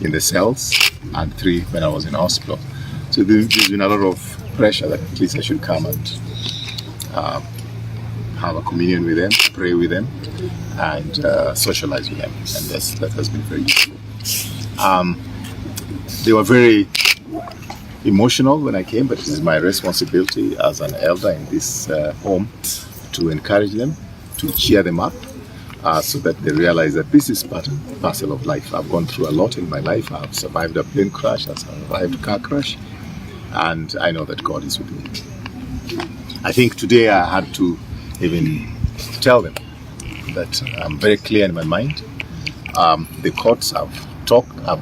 in the cells and 3 when I was in hospital. So there's been a lot of pressure that at least I should come and have a communion with them, pray with them, and socialize with them. And that has been very useful. They were very emotional when I came, but it is my responsibility as an elder in this home to encourage them, to cheer them up, so that they realize that this is part and parcel of life. I've gone through a lot in my life. I've survived a plane crash, I've survived a car crash, and I know that God is with me. I think today I had to even tell them that I'm very clear in my mind. The courts have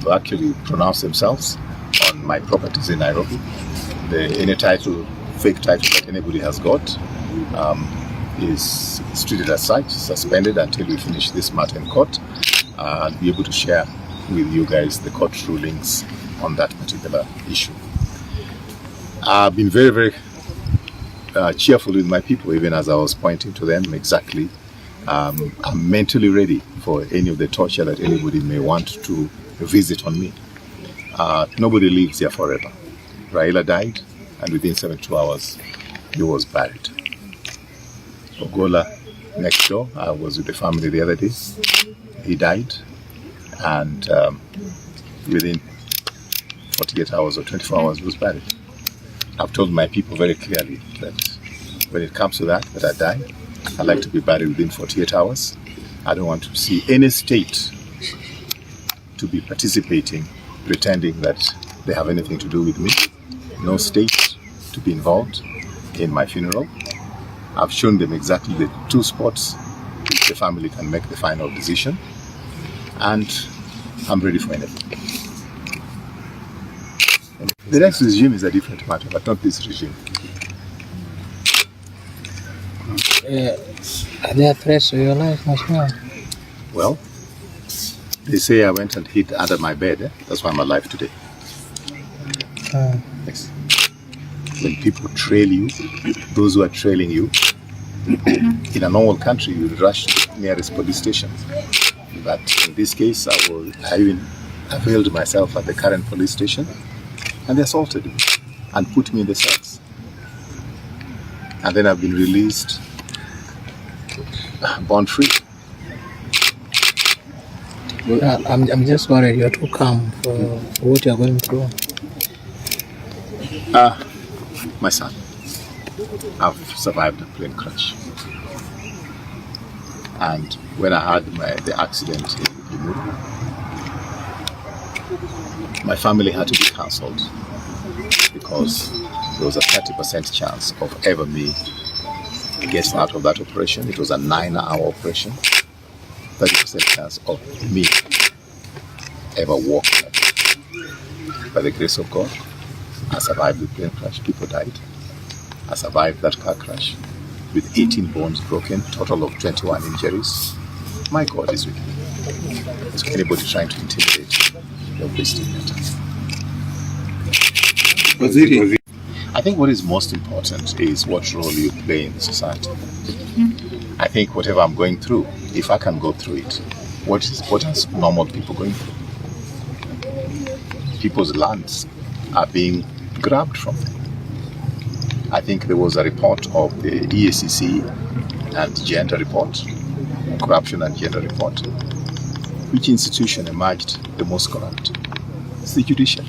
actually pronounced themselves on my properties in Nairobi. Any fake title that anybody has got is treated as such, suspended until we finish this matter in court. I'll be able to share with you guys the court rulings on that particular issue. I've been very, very cheerful with my people, even as I was pointing to them exactly. I'm mentally ready for any of the torture that anybody may want to visit on me. Nobody lives here forever. Raila died, and within 72 hours, he was buried. Ogola, next door, I was with the family the other day. He died, and within 48 hours or 24 hours, he was buried. I've told my people very clearly that when it comes to that I die, I'd like to be buried within 48 hours. I don't want to see any state to be participating, pretending that they have anything to do with me. No state to be involved in my funeral. I've shown them exactly the 2 spots which the family can make the final decision, and I'm ready for anything. The next regime is a different matter, but not this regime. Are there threats to your life as well? Well, they say I went and hid under my bed. That's why I'm alive today. Yes. When people trail you, those who are trailing you, in a normal country, you would rush to the nearest police station. But in this case, I even availed myself at the current police station, and they assaulted me and put me in the cells. And then I've been released, bond free. Well, I'm just worried you're too calm for what you're going through. My son, I've survived a plane crash. And when I had the accident in Nyamira, my family had to be cancelled because there was a 30% chance of ever me getting out of that operation. It was a 9-hour operation. 30% chance of me ever walking. By the grace of God, I survived the plane crash. People died. I survived that car crash with 18 bones broken, total of 21 injuries. My God is with me. So anybody trying to intimidate, they're wasting their time. I think what is most important is what role you play in society. I think whatever I'm going through, if I can go through it, what is normal people going through? People's lands are being grabbed from them. I think there was a report of the EACC and gender report, corruption and gender report. Which institution emerged the most corrupt? It's the judiciary.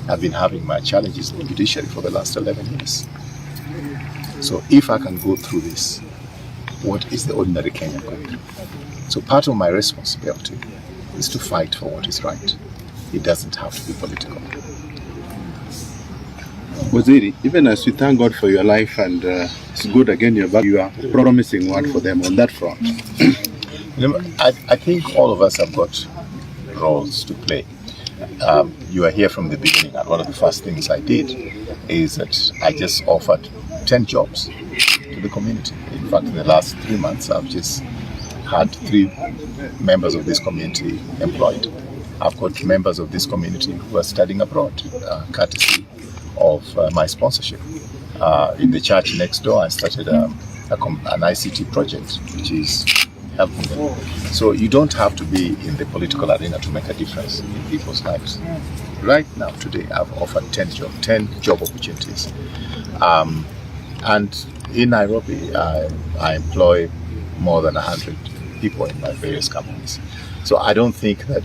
I've been having my challenges in the judiciary for the last 11 years. So if I can go through this, what is the ordinary Kenyan going through? So part of my responsibility is to fight for what is right. It doesn't have to be political. Waziri, even as we thank God for your life and it's good again you're back, you are promising word for them on that front. I think all of us have got roles to play. You are here from the beginning, and one of the first things I did is that I just offered 10 jobs to the community. In fact, in the last 3 months, I've just had 3 members of this community employed. I've got members of this community who are studying abroad, courtesy of my sponsorship. In the church next door, I started an ICT project, which is helping them. So you don't have to be in the political arena to make a difference in people's lives. Right now, today, I've offered 10 job opportunities. And in Nairobi, I employ more than 100 people in my various companies. So I don't think that